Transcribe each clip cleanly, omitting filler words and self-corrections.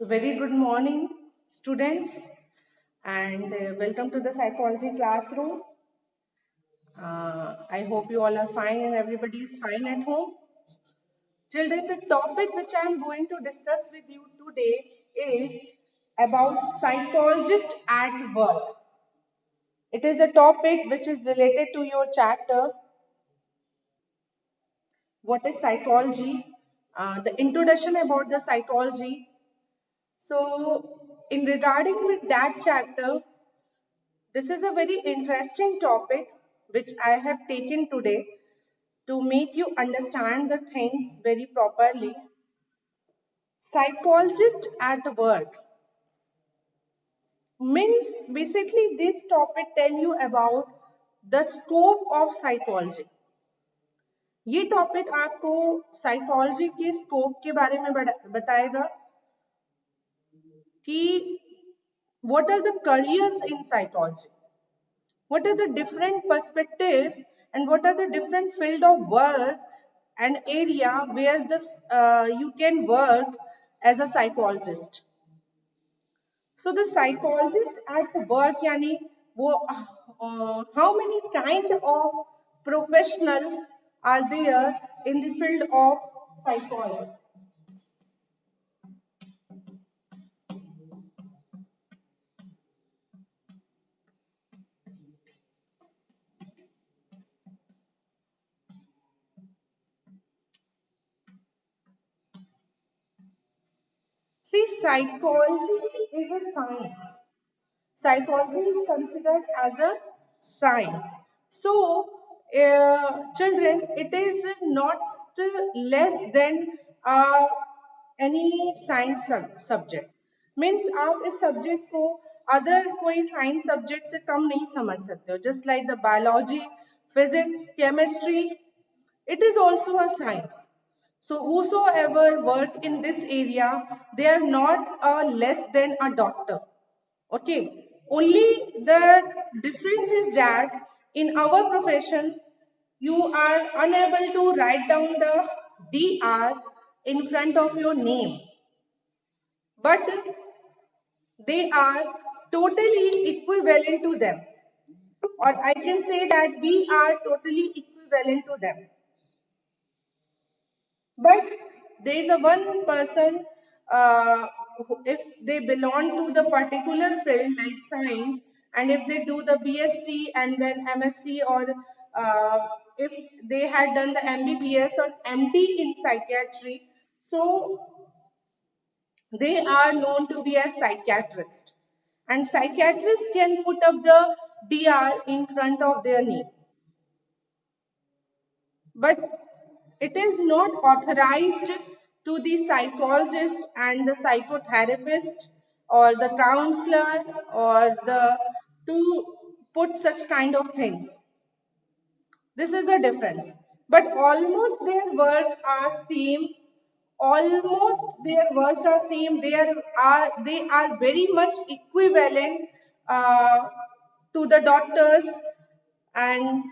So, very good morning, students, and welcome to the psychology classroom. I hope you all are fine and everybody is fine at home. Children, the topic which I am going to discuss with you today is about psychologist at work. It is a topic which is related to your chapter, What is Psychology? The introduction about the psychology. So, in regarding with that chapter, this is a very interesting topic which I have taken today to make you understand the things very properly. Psychologist at work means basically this topic tell you about the scope of psychology. ये topic आपको psychology के scope के बारे में बताएगा कि what are the careers in psychology, what are the different perspectives and what are the different field of work and area where this you can work as a psychologist. So the psychologist at work yani wo how many kind of professionals are there in the field of psychology. See, psychology is a science. Psychology is considered as a science. So, children, it is not less than uh, any science subject. Means आप इस subject को other कोई science subject से कम नहीं समझ सकते हो. Just like the biology, physics, chemistry, it is also a science. So whosoever work in this area, they are not less than a doctor. Okay, only the difference is that in our profession, you are unable to write down the DR in front of your name, but they are totally equivalent to them. Or I can say that we are totally equivalent to them. But there is a one person, if they belong to the particular field like science, and if they do the BSc and then MSc, or if they had done the MBBS or MD in psychiatry, so they are known to be a psychiatrist. And psychiatrists can put up the DR in front of their name. But it is not authorized to the psychologist and the psychotherapist or the counselor or the to put such kind of things. This is the difference. But almost their work are same. Almost their work are same. They are very much equivalent to the doctors and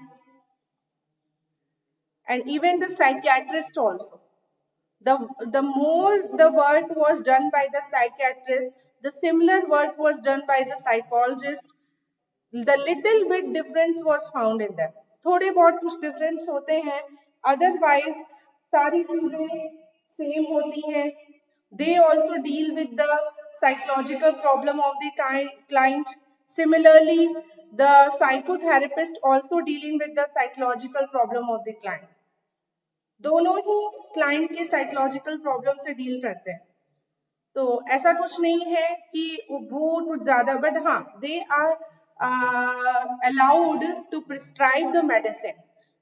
even the psychiatrist also. The more the work was done by the psychiatrist, the similar work was done by the psychologist. The little bit difference was found in them. थोड़े बहुत कुछ difference होते हैं, otherwise सारी चीजें same होती हैं. They also deal with the psychological problem of the client. Similarly, the psychotherapist also dealing with the psychological problem of the client. दोनों ही क्लाइंट के साइकोलॉजिकल प्रॉब्लम से डील करते हैं. तो ऐसा कुछ नहीं है कि वो कुछ ज्यादा, बट हाँ they are allowed to prescribe the medicine,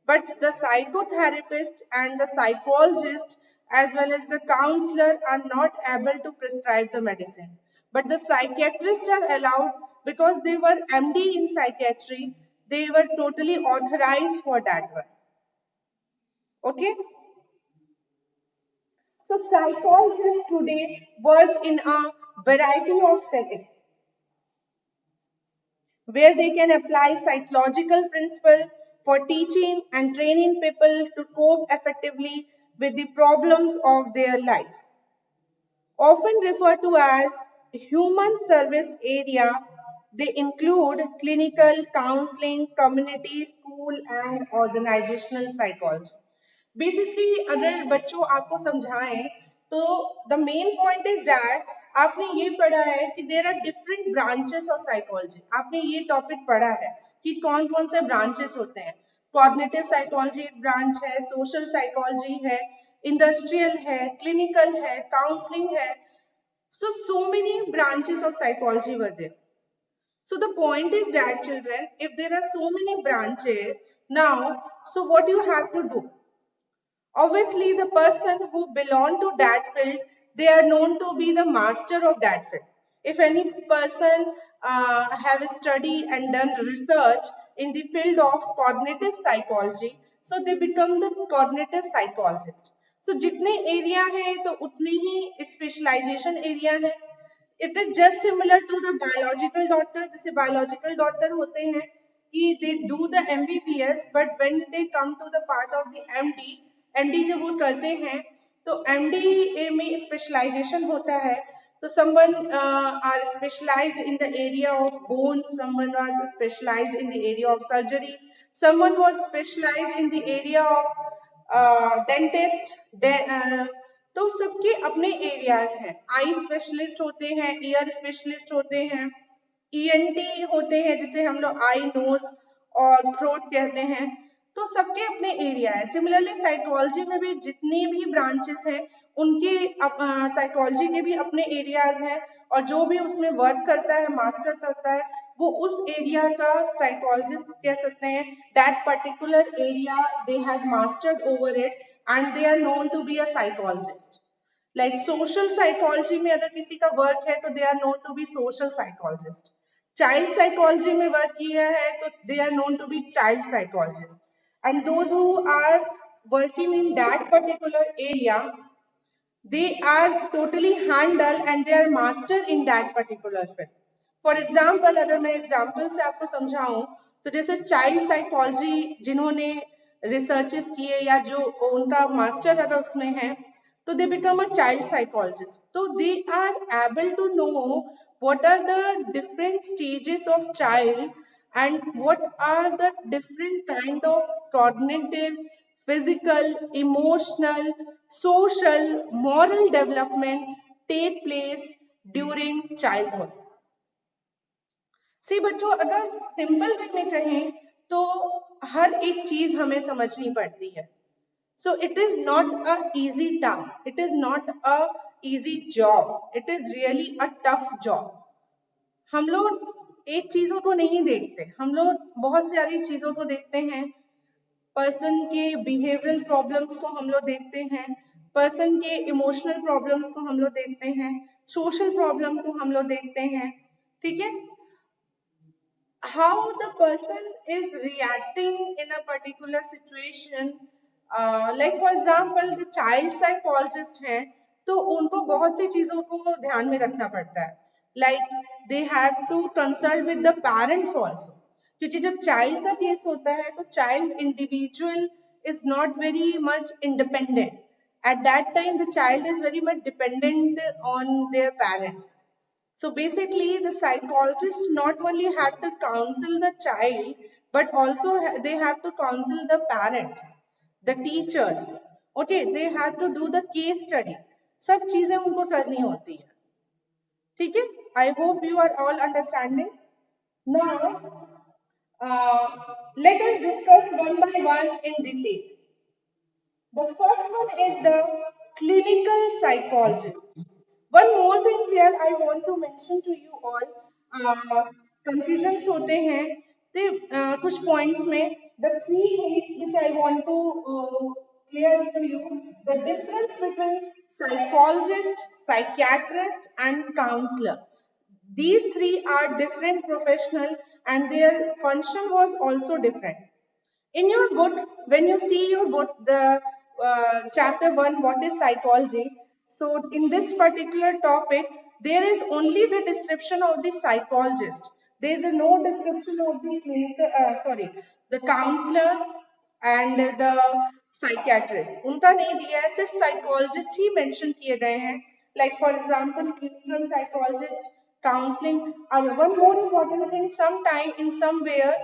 but the psychotherapist and the psychologist as well as the counselor are not able to prescribe the medicine, but the psychiatrists are allowed because they were MD in psychiatry. They were totally authorized for that one. Okay. So psychologists today work in a variety of settings where they can apply psychological principles for teaching and training people to cope effectively with the problems of their life. often referred to as human service area. They include clinical, counseling, community, school, and organizational psychology. Basically अगर बच्चों आपको समझाएं तो the main point is that आपने ये पढ़ा है कि there are different branches of psychology. आपने ये टॉपिक पढ़ा है कि कौन कौन से ब्रांचेस होते हैं। कॉग्निटिव साइकोलॉजी एक ब्रांच है, सोशल साइकोलॉजी है, इंडस्ट्रियल है, क्लिनिकल है, काउंसलिंग है। So many branches of psychology were there. So the point is that children, if there are so many branches now, so what you have to do? Obviously, the person who belong to that field, they are known to be the master of that field. If any person have studied and done research in the field of cognitive psychology, so they become the cognitive psychologist. So जितने area है तो उतने ही specialisation area है। It is just similar to the biological doctor. जैसे biological doctor होते हैं कि they do the MBBS, but when they come to the part of the MD, MD जब वो करते हैं तो एमडी में स्पेशलाइजेशन होता है। तो someone are specialized in the area of bones, someone was specialized in the area of surgery, someone was specialized in the area of dentist, तो सबके अपने एरियाज हैं। आई स्पेशलिस्ट होते हैं, ईयर स्पेशलिस्ट होते हैं, ईएनटी होते हैं जिसे हम लोग आई नोज और थ्रोट कहते हैं। तो सबके अपने एरिया है। सिमिलरली साइकोलॉजी में भी जितनी भी ब्रांचेस हैं उनके साइकोलॉजी के भी अपने एरियाज हैं, और जो भी उसमें वर्क करता है, मास्टर करता है, वो उस एरिया का साइकोलॉजिस्ट कह सकते हैं। That particular area they had mastered over it and they are known to be a psychologist. Like social psychology में अगर किसी का वर्क है तो they are known to be social psychologist. Child psychology में वर्क किया है तो they are known to be child psychologist. And those who are working in that particular area, they are totally handle and they are master in that particular field. For example, अगर मैं example से आपको समझाऊं तो जैसे child psychology जिन्होंने researches किए या जो उनका मास्टर अगर उसमें है तो they become a child psychologist. तो they are able to know what are the different stages of child and what are the different kind of cognitive, physical, emotional, social, moral development take place during childhood. सी बच्चों, अगर simple way में कहें तो हर एक चीज हमें समझनी पड़ती है। So it is not a easy task. It is not a easy job. It is really a tough job. हम लोग एक चीजों को नहीं देखते, हम लोग बहुत सारी चीजों को देखते हैं। पर्सन के बिहेवियरल प्रॉब्लम्स को हम लोग देखते हैं, पर्सन के इमोशनल प्रॉब्लम्स को हम लोग देखते हैं, सोशल प्रॉब्लम को हम लोग देखते हैं। ठीक है, how the person is reacting in a particular situation, like for example the child psychologist है तो उनको बहुत सी चीजों को ध्यान में रखना पड़ता है। like they have to consult with the parents also, क्योंकि जब चाइल्ड का केस होता है तो child individual is not very much independent. At that time the child is very much dependent on their parent. So basically, the psychologist not only have to counsel the child, but also they have to counsel the parents, the teachers. Okay, they have to do the case study. सब चीजें उनको करनी होती है। ठीक है, I hope you are all understanding. Now, let us discuss one by one in detail. The first one is the clinical psychologist. One more thing here I want to mention to you all. Confusions होते हैं तो कुछ points में the three things which I want to clear to you: the difference between psychologist, psychiatrist, and counselor. These three are different professional and their function was also different. In your book, when you see your book, the chapter 1, what is psychology? So in this particular topic, there is only the description of the psychologist. There is no description of the clinical, the counselor and the psychiatrist. उनका नहीं दिया है, सिर्फ psychologist ही mention किए गए हैं। like for example clinical psychologist, counseling. One more important thing, sometime in somewhere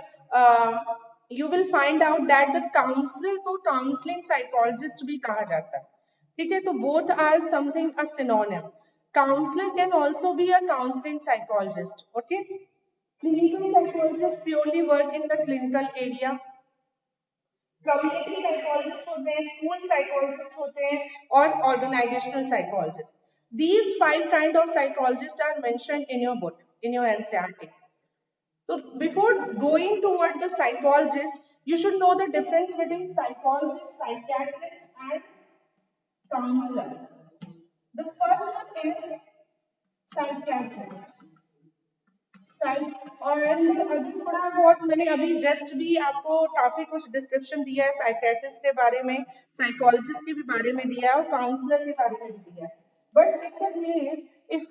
you will find out that the counselor को counseling psychologist भी कहा जाता है, ठीक है, तो both are something a synonym. Counselor can also be a counseling psychologist. Okay, clinical psychologists purely work in the clinical area. Community psychologist होते हैं, स्कूल साइकोलॉजिस्ट होते हैं, और organisational psychologist. These 5 kind of psychologists are mentioned in your book, in your NCERT. So before going toward the psychologist, you should know the difference between psychologist, psychiatrist, and counselor. The first one is psychiatrist. और अभी थोड़ा बहुत मैंने अभी just भी आपको काफी कुछ डिस्क्रिप्शन दिया है साइकियाट्रिस्ट के बारे में, साइकोलॉजिस्ट के भी बारे में दिया है, और काउंसलर के बारे में भी दिया है. बट दिक्कत ये है, if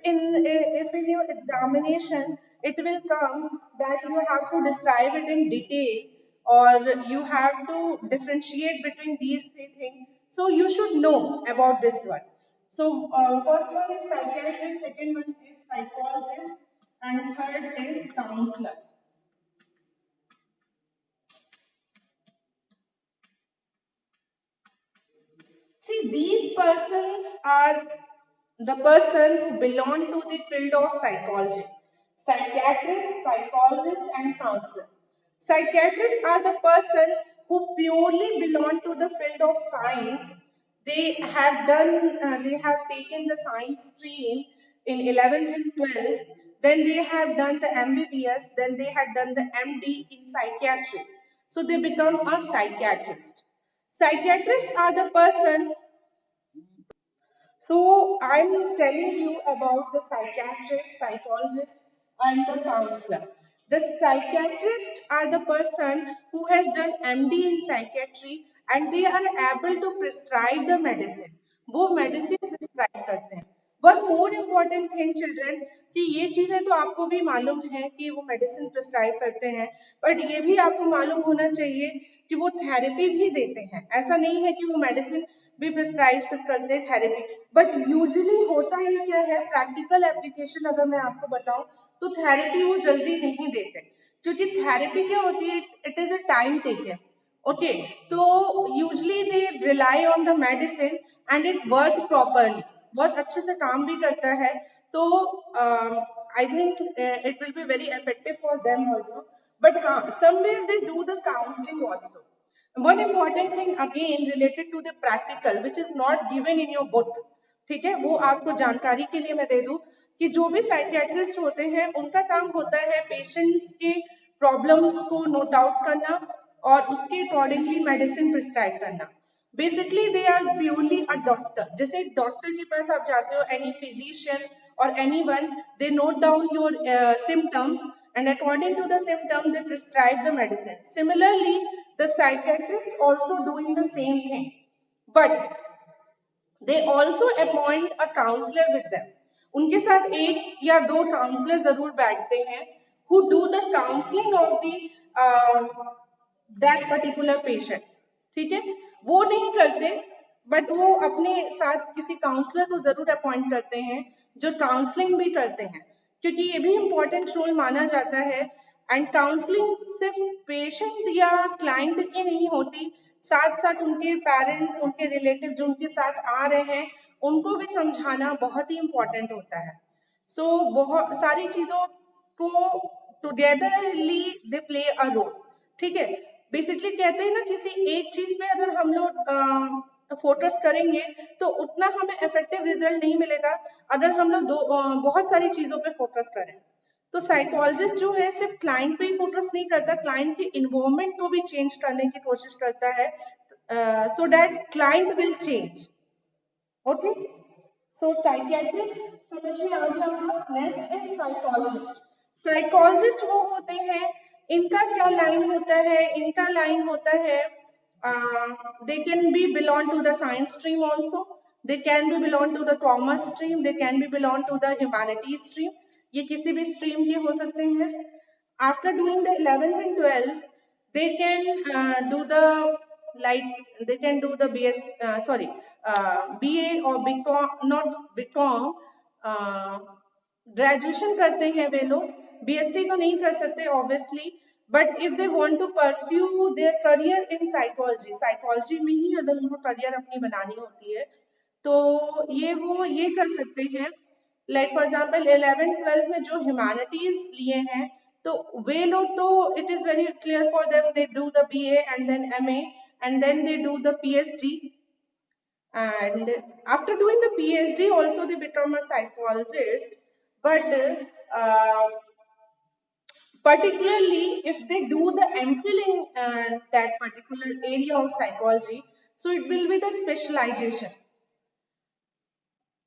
in your examination it will come that you have to describe it in detail, or you have to differentiate between these 3 things, so you should know about this one. So first one is psychiatrist, second one is psychologist, and third is counselor. See, these persons are the person who belong to the field of psychology. Psychiatrist, psychologist, and counselor. Psychiatrists are the person who purely belong to the field of science. They have taken the science stream in 11th and 12th. Then they have done the MBBS. Then they had done the MD in psychiatry. So they become a psychiatrist. Psychiatrists are the person. So I'm telling you about the psychiatrist, psychologist, and the counselor. The psychiatrists are the person who has done MD in psychiatry and they are able to prescribe the medicine. वो medicine prescribe करते हैं. One more important thing, children, कि ये चीजें तो आपको भी मालूम है कि वो मेडिसिन प्रिस्क्राइब करते हैं, बट ये भी आपको मालूम होना चाहिए कि वो थेरेपी भी देते हैं. ऐसा नहीं है कि वो मेडिसिन भी प्रिस्क्राइब सिर्फ करते हैं थेरेपी, बट यूजुअली होता ही क्या है, प्रैक्टिकल एप्लीकेशन अगर मैं आपको बताऊं तो थेरेपी वो जल्दी नहीं देते, क्योंकि थेरेपी क्या होती है, it is a time taken. Okay, तो usually they rely on the medicine and it work properly, बहुत अच्छे से काम भी करता है, तो I think it will be very effective for them also. But हाँ, somewhere they do the counselling also. One important thing again related to the practical which is not given in your book, ठीक है, वो आपको जानकारी के लिए मैं दे दूं कि जो भी साइकियाट्रिस्ट होते हैं उनका काम होता है पेशेंट्स के प्रॉब्लम्स को नोट आउट करना और उसके अकॉर्डिंगली मेडिसिन प्रिस्क्राइब करना. Basically they are purely a doctor. जैसे डॉक्टर के पास आप जाते हो, any physician or anyone, they note down your symptoms and according to the symptom they prescribe the medicine. Similarly, the psychiatrist also doing the same thing, but they also appoint a counselor with them. उनके साथ एक या दो counsellor जरूर बैठते हैं who do the counseling of the that particular patient. ठीक है, वो नहीं करते, बट वो अपने साथ किसी काउंसलर को जरूर अपॉइंट करते हैं जो काउंसलिंग भी करते हैं, क्योंकि ये भी इम्पोर्टेंट रोल माना जाता है. एंड काउंसलिंग सिर्फ पेशेंट या क्लाइंट की नहीं होती, साथ साथ उनके पेरेंट्स, उनके रिलेटिव जो उनके साथ आ रहे हैं, उनको भी समझाना बहुत ही इम्पोर्टेंट होता है. सो बहुत सारी चीजों को togetherly they play a role. ठीक है, बेसिकली कहते हैं ना, किसी एक चीज पे अगर हम लोग फोकस करेंगे तो उतना हमें इफेक्टिव रिजल्ट नहीं मिलेगा अगर हम लोग बहुत सारी चीजों पे फोकस करें. तो साइकोलॉजिस्ट जो है सिर्फ क्लाइंट पे ही फोकस नहीं करता, क्लाइंट के इन्वॉल्वमेंट को भी चेंज करने की कोशिश करता है, so that client will change. Okay, so psychiatrist समझ में आ गया होगा. Next is psychologist. साइकोलॉजिस्ट वो होते हैं, इनका क्या लाइन होता है, इनका लाइन होता है they can be belong to the science stream also, they can be belong to the commerce stream, they can be belong to the humanities stream. ये किसी भी stream के हो सकते हैं. After doing the 11th and 12th they can do the BS BA और BCom, not BCom, graduation करते हैं वे लोग, BSc तो नहीं कर सकते obviously, but if they want to pursue their career in psychology, psychology में ही अगर उनको करियर अपनी बनानी होती है तो वो ये कर सकते हैं। लाइक फॉर एग्जांपल 11th-12th में जो ह्यूमैनिटीज लिए हैं तो वे लोग तो it is very clear for them, they do the BA and then MA and then they do the PhD, and after doing the PhD also they become a psychologist, but particularly if they do the MPhil in that particular area of psychology, so it will be the specialization.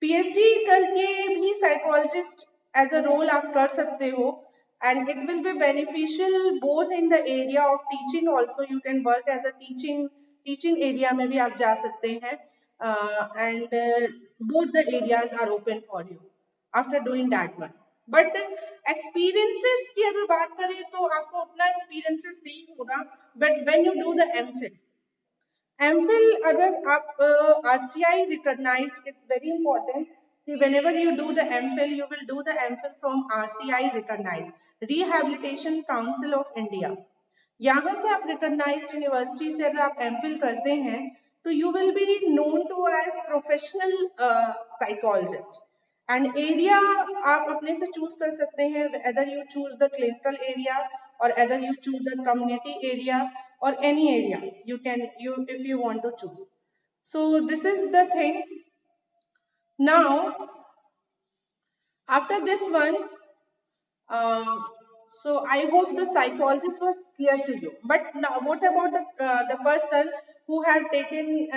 PhD करके भी psychologist as a role आप कर सकते हो, and it will be beneficial both in the area of teaching also, you can work as a teaching area में भी आप जा सकते हैं, and both the areas are open for you after doing that one. But experiences की अगर बात करें तो आपको उतना एक्सपीरियंसेस नहीं होगा, but when you do the MPhil, अगर आप RCI recognized, it's very important. See, whenever you do the MPhil, you will do the MPhil from RCI recognized, Rehabilitation Council of India. यहाँ से आप recognized यूनिवर्सिटी से अगर आप MPhil करते हैं तो you will be known to as professional psychologist. And area आप अपने से choose कर सकते हैं, whether you choose the clinical area or whether you choose the community area or any area you can, if you want to choose. So this is the thing. Now after this one, so I hope the psychologist was clear to you. But now what about the person who had taken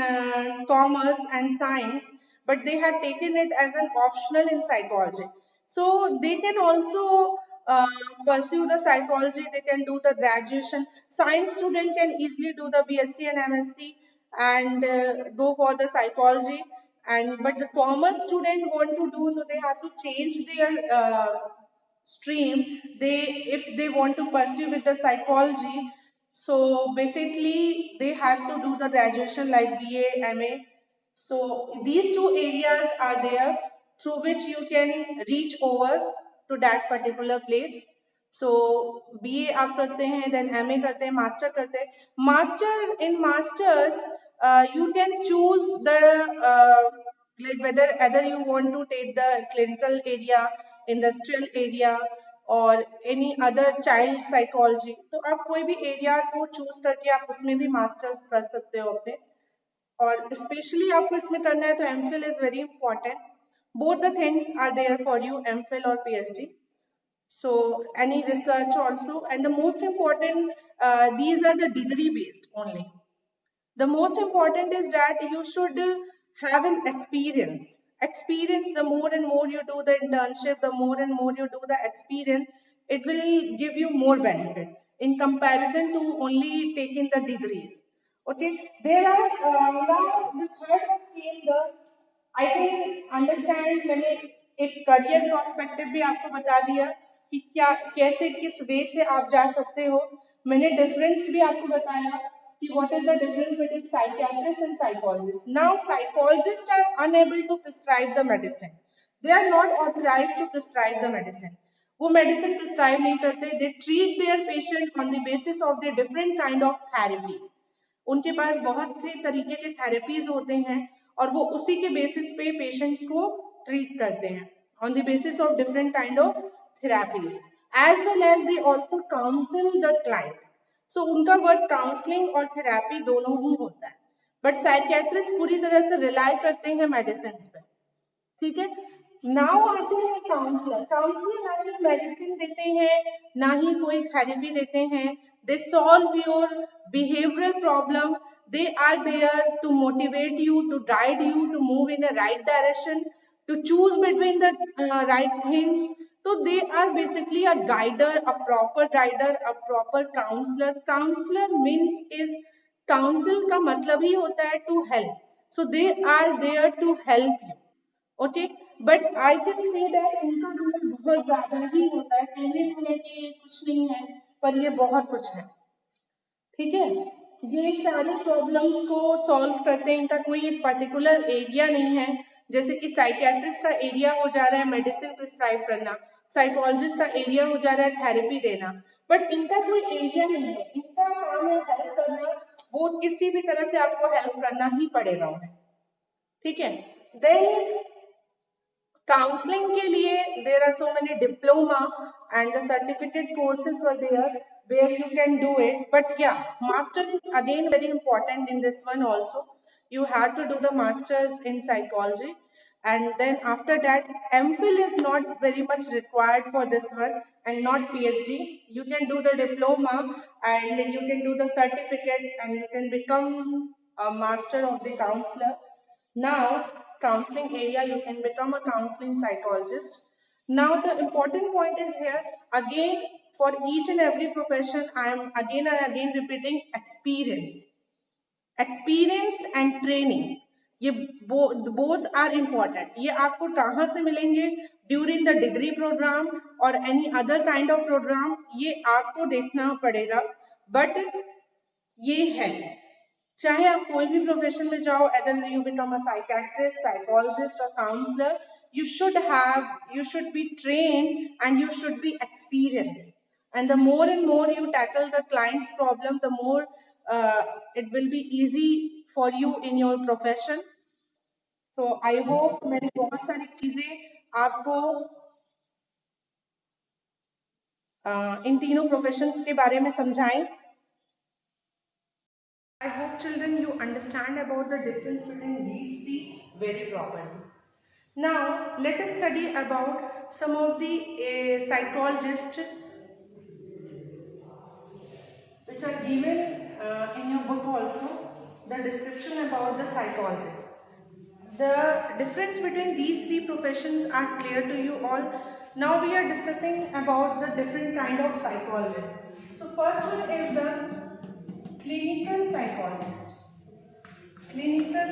commerce and science, but they had taken it as an optional in psychology? So they can also pursue the psychology, they can do the graduation. Science student can easily do the BSc and MSc and go for the psychology, and but the commerce student want to do, so they have to change their stream, they if they want to pursue with the psychology, so basically they have to do the graduation like BA, MA. So these two areas are there through which you can reach over to that particular place. So BA आप करते हैं, then MA करते हैं, master करते हैं. Masters you can choose the like whether you want to take the clinical area, industrial area और any other child psychology. तो आप कोई भी area को choose करके आप उसमें भी masters कर सकते हो अपने, और स्पेशली आपको इसमें करना है तो MPhil is very important. Both the things are there for you, MPhil or PhD. So any research also, and the most important, these are the degree based only. The most important is that you should have an experience. The more and more you do the internship, the more and more you do the experience, it will give you more benefit in comparison to only taking the degrees. Okay, there are now the third one came the, I can understand, मैंने एक career perspective भी आपको बता दिया कि क्या कैसे किस वे से आप जा सकते हो. मैंने डिफरेंस भी आपको बताया कि what is the difference between psychiatrists and psychologists. Now psychologists are unable to prescribe the medicine. They are not authorized to prescribe the medicine. वो मेडिसिन प्रिस्क्राइब नहीं करते. They treat their patient on the basis of the different kind of therapies. उनके पास बहुत से तरीके के therapies होते हैं और वो उसी के बेसिस पे पेशेंट्स को ट्रीट करते हैं on the basis of different kind of therapies, as well as they also counsel the client. So उनका वर्क काउंसलिंग और थेरेपी दोनों ही होता है, बट साइकियाट्रिस्ट पूरी तरह से रिलाई करते हैं मेडिसिन पे. ठीक है, नाउ आते हैं काउंसलर. काउंसलर ना ही मेडिसिन देते हैं ना ही कोई थेरेपी देते हैं. They solve your behavioral problem. They are there to motivate you, to guide you to move in a right direction, to choose between the right things. So they are basically a guider, a proper guider, a proper counselor. Counselor means is, counsel का मतलब ही होता है to help. So they are there to help you. Okay, but I can say that इनका role बहुत ज्यादा ही होता है. कहने में कि ये कुछ नहीं है पर ये बहुत कुछ है. ठीक है, ये सारी प्रॉब्लम्स को सॉल्व करते हैं, इनका कोई पर्टिकुलर एरिया नहीं है। जैसे कि साइकियाट्रिस्ट का एरिया हो जा रहा है मेडिसिन प्रिस्क्राइब करना, साइकोलॉजिस्ट का एरिया हो जा रहा है थेरेपी देना, बट इनका कोई एरिया नहीं है। इनका काम है हेल्प करना, वो किसी भी तरह से आपको हेल्प करना ही पड़ेगा उन्हें, ठीक है। देन काउंसलिंग के लिए there are so many diploma and the certificate courses were there where you can do it, but yeah, master is again very important in this one also. You have to do the masters in psychology, and then after that MPhil is not very much required for this one and not PhD. You can do the diploma and you can do the certificate and you can become a master of the counselor. Now, counseling area, you can become a counseling psychologist. Now, the important point is here, again, for each and every profession, I am again and again repeating experience. Experience and training. ये both are important. ये आपको कहाँ से मिलेंगे? During the degree program or any other kind of program, ये आपको देखना पड़ेगा. But ये है, चाहे आप कोई भी प्रोफेशन में जाओ, either you become a psychiatrist, psychologist or counselor, you should be trained and you should be experienced. And the more and more you tackle the client's problem, the more it will be easy for you in your profession. So I hope मैंने बहुत सारी चीजें आपको इन तीनों professions के बारे में समझाएं. I hope children you understand about the difference between these three very properly. Now let us study about some of the psychologists which are given in your book also, the description about the psychologist. The difference between these three professions are clear to you all. Now we are discussing about the different kind of psychologists. So first one is the clinical psychologist. Clinical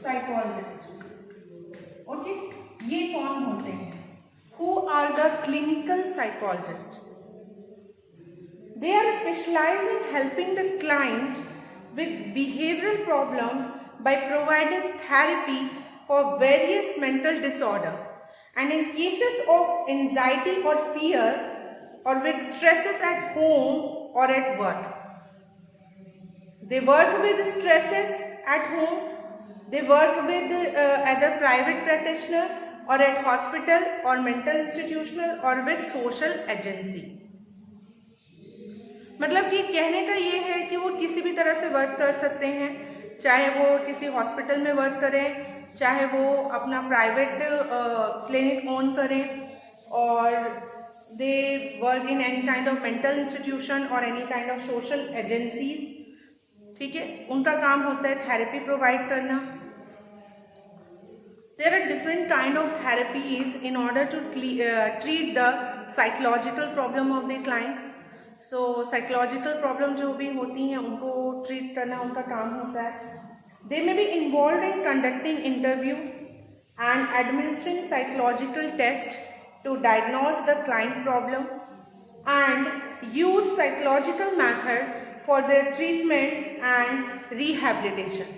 psychologist. Okay, ये कौन होते हैं? Who are the clinical psychologists? They are specialized in helping the client with behavioral problem by providing therapy for various mental disorder, and in cases of anxiety or fear or with stresses at home or at work. They work with stresses at home, they work with either private practitioner or at hospital or mental institutional or with social agency. मतलब कि कहने का ये है कि वो किसी भी तरह से वर्क कर सकते हैं, चाहे वो किसी हॉस्पिटल में वर्क करें, चाहे वो अपना प्राइवेट क्लिनिक ओन करें, और they work in any kind of mental institution और any kind of social agencies. ठीक है, उनका काम होता है थेरेपी प्रोवाइड करना. There are different kind of therapies in order to treat the psychological problem of the client. So psychological problem जो भी होती हैं उनको treat करना उनका काम होता है. They may be involved in conducting interview and administering psychological test to diagnose the client problem and use psychological method for their treatment and rehabilitation.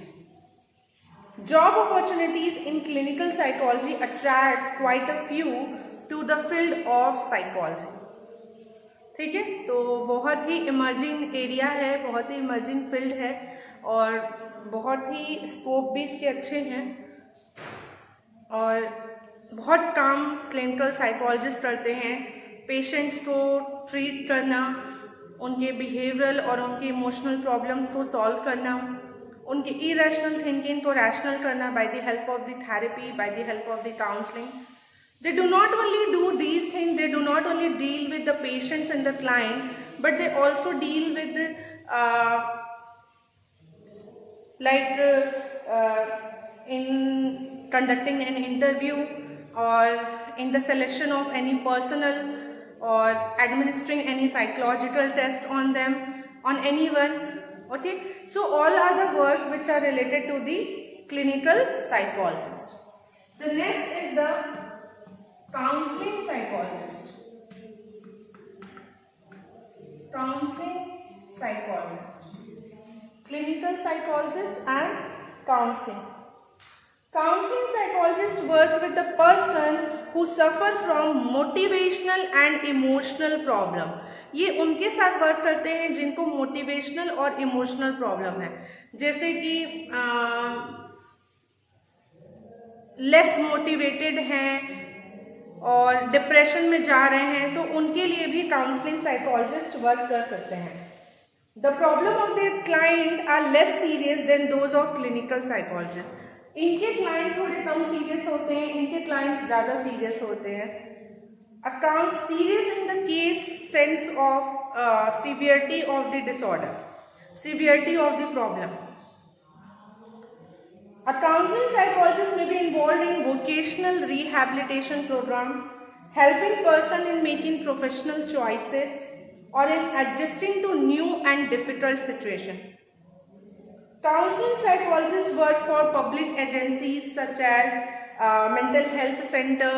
Job opportunities in clinical psychology attract quite a few to the field of psychology. ठीक है, तो बहुत ही emerging area है, बहुत ही emerging field है और बहुत ही scope भी इसके अच्छे हैं और बहुत काम क्लिनिकल साइकोलॉजिस्ट करते हैं. पेशेंट्स को ट्रीट करना, उनके बिहेवियरल और उनके इमोशनल प्रॉब्लम्स को सॉल्व करना, उनके इरेशनल थिंकिंग को रैशनल करना by the help of the therapy, by the help of the counseling. They do not only do these things, they do not only deal with the patients and the client, but they also deal with the, in conducting an interview or in the selection of any personnel or administering any psychological test on them, on anyone. Okay, so all are the work which are related to the clinical psychologist. The next is the counseling psychologist. Counseling psychologist. clinical psychologist and counseling. Counseling psychologists work with the person who suffer from motivational and emotional problem. ये उनके साथ work करते हैं जिनको motivational और emotional problem है, जैसे कि लेस मोटिवेटेड हैं और डिप्रेशन में जा रहे हैं, तो उनके लिए भी काउंसलिंग साइकोलॉजिस्ट वर्क कर सकते हैं. The problem of their client are less serious than those of clinical psychologist. इनके क्लाइंट थोड़े कम सीरियस होते हैं, इनके क्लाइंट ज़्यादा सीरियस होते हैं. Account serious in the case sense of severity of the disorder, severity of the problem. A counseling psychologist may be involved in vocational rehabilitation program, helping person in making professional choices or in adjusting to new and difficult situation. Counseling psychologists work for public agencies such as mental health center,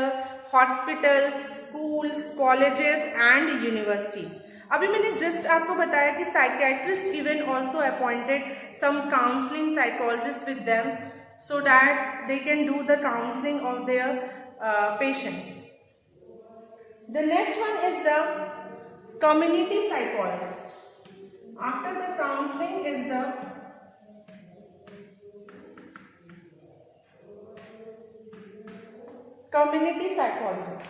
hospitals, schools, colleges and universities. अभी मैंने just आपको बताया कि psychiatrists even also appointed some counseling psychologists with them so that they can do the counseling of their patients. The next one is the community psychologist. After the counseling is the community psychologist.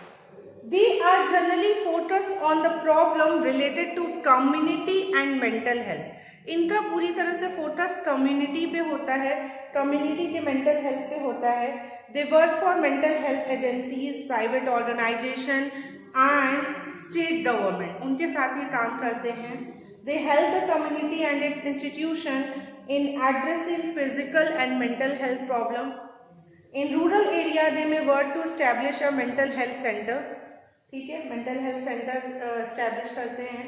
They are generally focused on the problem related to community and mental health. इनका पूरी तरह से focus community पे होता है, community के mental health पे होता है. They work for mental health agencies, private organization and state government. उनके साथ ही काम करते हैं. They help the community and its institution in addressing physical and mental health problem. In rural area they may work to establish a mental health center. ठीक है, mental health center establish करते हैं.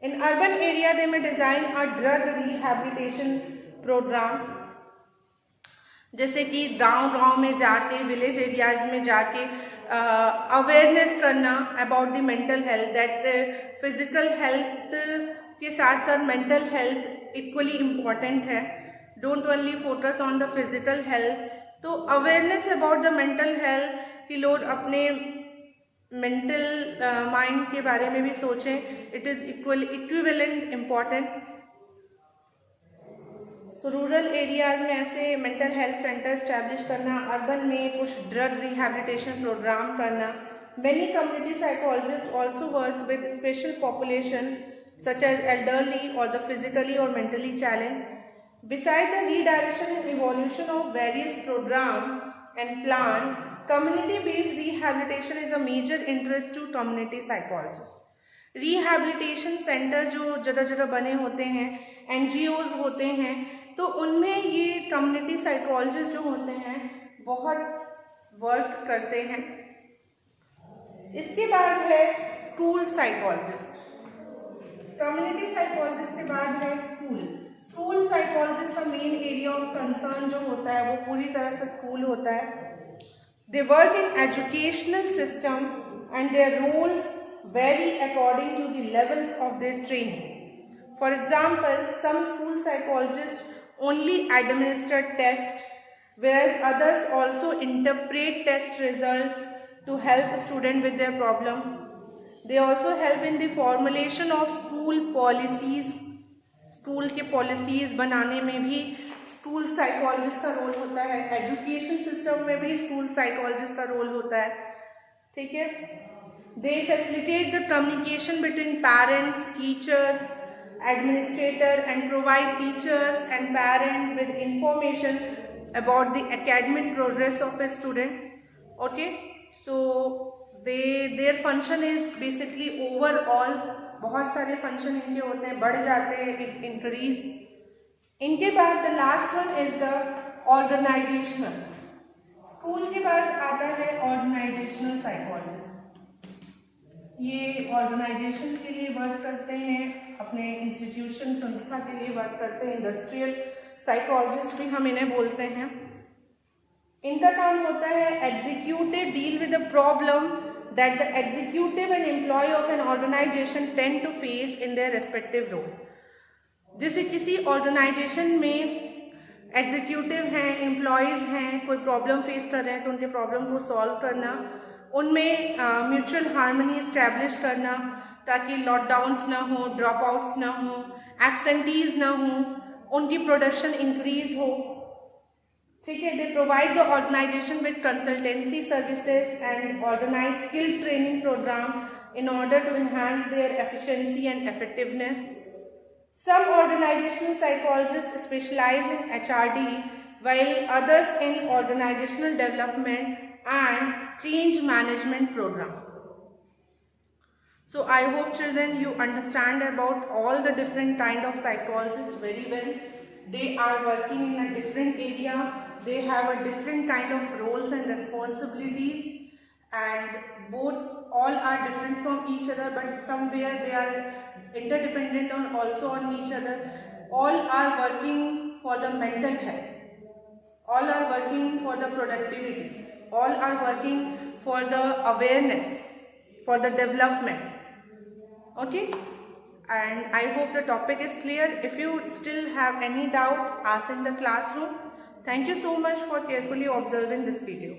In urban area they may design a drug rehabilitation program. जैसे कि गांव में जाके, village areas में जाके अवेयरनेस करना about the mental health, that physical health के साथ साथ मेंटल हेल्थ इक्वली इम्पॉर्टेंट है. Don't only focus on the physical health. तो awareness about the mental health कि लोग अपने मेंटल माइंड के बारे में भी सोचें. It is equivalent important. So rural areas में ऐसे मेंटल हेल्थ सेंटर स्टैब्लिश करना, अर्बन में कुछ ड्रग रिहैबिलिटेशन प्रोग्राम करना. Many community psychologist also work with special population such as elderly और द फिजिकली और mentally challenge. Besides the redirection and evolution of various program and plan, community-based rehabilitation is a major interest to community psychologists. Rehabilitation center जो जगह जगह बने होते हैं, NGOs होते हैं, तो उनमें ये community psychologist जो होते हैं बहुत वर्क करते हैं. इसके बाद है स्कूल साइकोलॉजिस्ट. कम्युनिटी साइकोलॉजिस्ट के बाद है स्कूल साइकोलॉजिस्ट का मेन एरिया ऑफ कंसर्न जो होता है वो पूरी तरह से स्कूल होता है. They work in educational system and their roles vary according to the levels of their training. For example, some school psychologist only administer test, whereas others also interpret test results to help student with their problem. They also help in the formulation of school policies. School के policies बनाने में भी school psychologist का role होता है. Education system में भी school psychologist का रोल होता है. ठीक है. They facilitate the communication between parents, teachers, administrator and provide teachers and parent with information about the academic progress of a student. Okay, so their function is basically overall. बहुत सारे function इनके होते हैं, बढ़ जाते हैं, इंक्रीज. इनके बाद the last one is the organisational. School के बाद आता है ऑर्गेनाइजेशनल साइकोलॉजिस्ट. ये ऑर्गेनाइजेशन के लिए वर्क करते हैं, अपने इंस्टीट्यूशन संस्था के लिए वर्क करते हैं. इंडस्ट्रियल साइकोलॉजिस्ट भी हम इन्हें बोलते हैं. इनका काम होता है executive deal with the problem that the executive and employee of an organization tend to face in their respective role. जैसे किसी ऑर्गेनाइजेशन में एग्जीक्यूटिव हैं, एम्प्लॉयज़ हैं, कोई प्रॉब्लम फेस कर रहे हैं तो उनके प्रॉब्लम को सॉल्व करना, उनमें म्यूचुअल हार्मनी इस्टेब्लिश करना ताकि लॉकडाउन्स ना हो, ड्रॉप आउट्स ना हो, एब्सेंटीज ना हो, उनकी प्रोडक्शन इंक्रीज हो। ठीक है, they provide the organisation with consultancy services and organise skill training programme in order to enhance their efficiency and effectiveness. Some organizational psychologists specialize in HRD, while others in organizational development and change management program. So I hope children you understand about all the different kind of psychologists very well. They are working in a different area. They have a different kind of roles and responsibilities, and all are different from each other, but somewhere they are interdependent on also on each other. All are working for the mental health, all are working for the productivity, all are working for the awareness, for the development. Okay, and I hope the topic is clear. If you still have any doubt, ask in the classroom. Thank you so much for carefully observing this video.